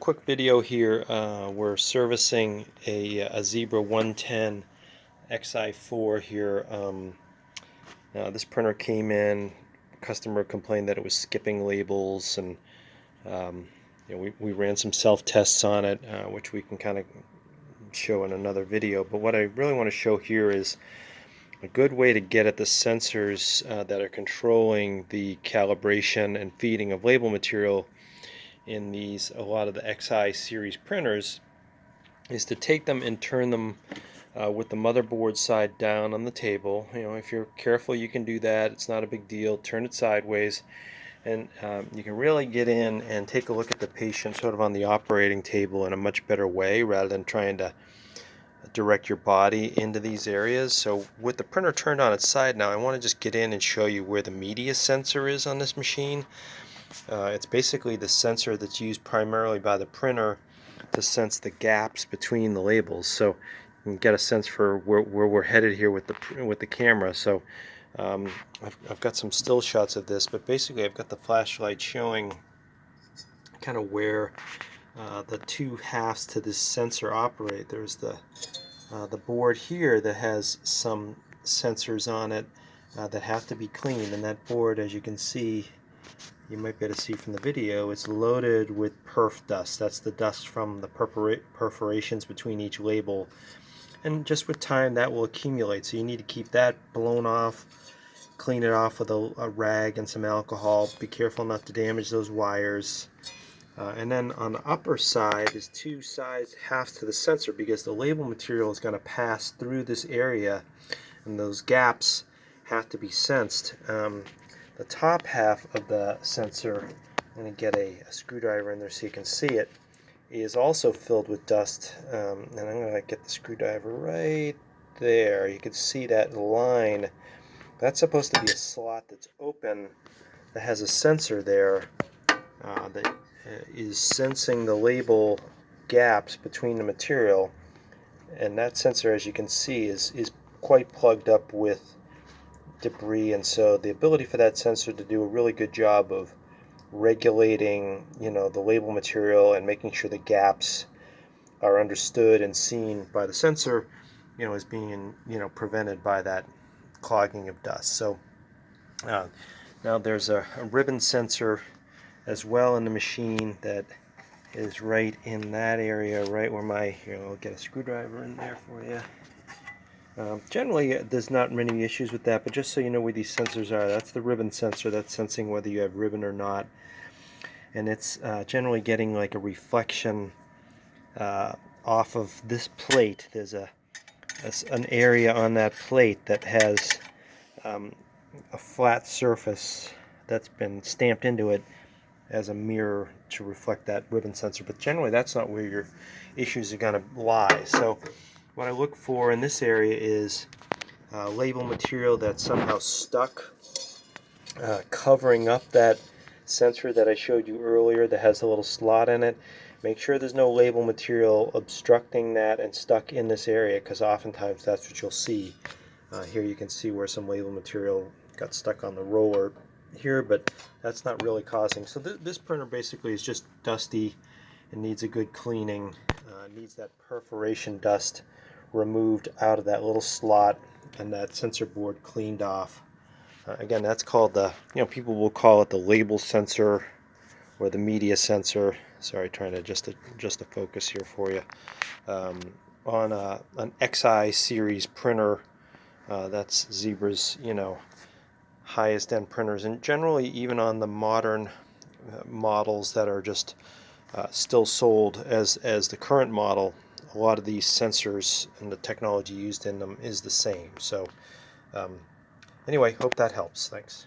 Quick video here. We're servicing a Zebra 110 Xi4 here. This printer came in. Customer complained that it was skipping labels, and we ran some self-tests on it, which we can kind of show in another video. But what I really want to show here is a good way to get at the sensors that are controlling the calibration and feeding of label material in a lot of the Xi series printers is to take them and turn them with the motherboard side down on the table. If you're careful, you can do that. It's not a big deal. Turn it sideways, and you can really get in and take a look at the patient sort of on the operating table in a much better way, rather than trying to direct your body into these areas. So with the printer turned on its side now, I want to just get in and show you where the media sensor is on this machine. It's basically the sensor that's used primarily by the printer to sense the gaps between the labels. So you can get a sense for where we're headed here with the camera. So I've got some still shots of this, but basically I've got the flashlight showing kind of where the two halves to this sensor operate. There's the board here that has some sensors on it that have to be cleaned, and that board, as you can see, you might be able to see from the video, it's loaded with perf dust. That's the dust from the perforations between each label, and just with time that will accumulate, so you need to keep that blown off, clean it off with a rag and some alcohol. Be careful not to damage those wires. And then on the upper side is two sides halves to the sensor, because the label material is going to pass through this area, and those gaps have to be sensed. The top half of the sensor, I'm going to get a screwdriver in there so you can see it, is also filled with dust. And I'm going to get the screwdriver right there. You can see that line. That's supposed to be a slot that's open that has a sensor there that is sensing the label gaps between the material. And that sensor, as you can see, is quite plugged up with debris, and so the ability for that sensor to do a really good job of regulating the label material and making sure the gaps are understood and seen by the sensor is being prevented by that clogging of dust. So now there's a ribbon sensor as well in the machine that is right in that area, right where I'll get a screwdriver in there for you. Generally, there's not many issues with that, but just so you know where these sensors are, that's the ribbon sensor that's sensing whether you have ribbon or not, and it's generally getting like a reflection off of this plate. There's an area on that plate that has a flat surface that's been stamped into it as a mirror to reflect that ribbon sensor, but generally that's not where your issues are going to lie. So what I look for in this area is label material that's somehow stuck, covering up that sensor that I showed you earlier that has a little slot in it. Make sure there's no label material obstructing that and stuck in this area, because oftentimes that's what you'll see. Here you can see where some label material got stuck on the roller here, but that's not really causing. So this printer basically is just dusty and needs a good cleaning. Needs that perforation dust removed out of that little slot and that sensor board cleaned off. Again, that's called people will call it the label sensor or the media sensor. Sorry, trying to adjust the focus here for you. On an Xi series printer, that's Zebra's highest end printers, and generally even on the modern models that are just still sold as the current model, a lot of these sensors and the technology used in them is the same. So anyway, hope that helps. Thanks.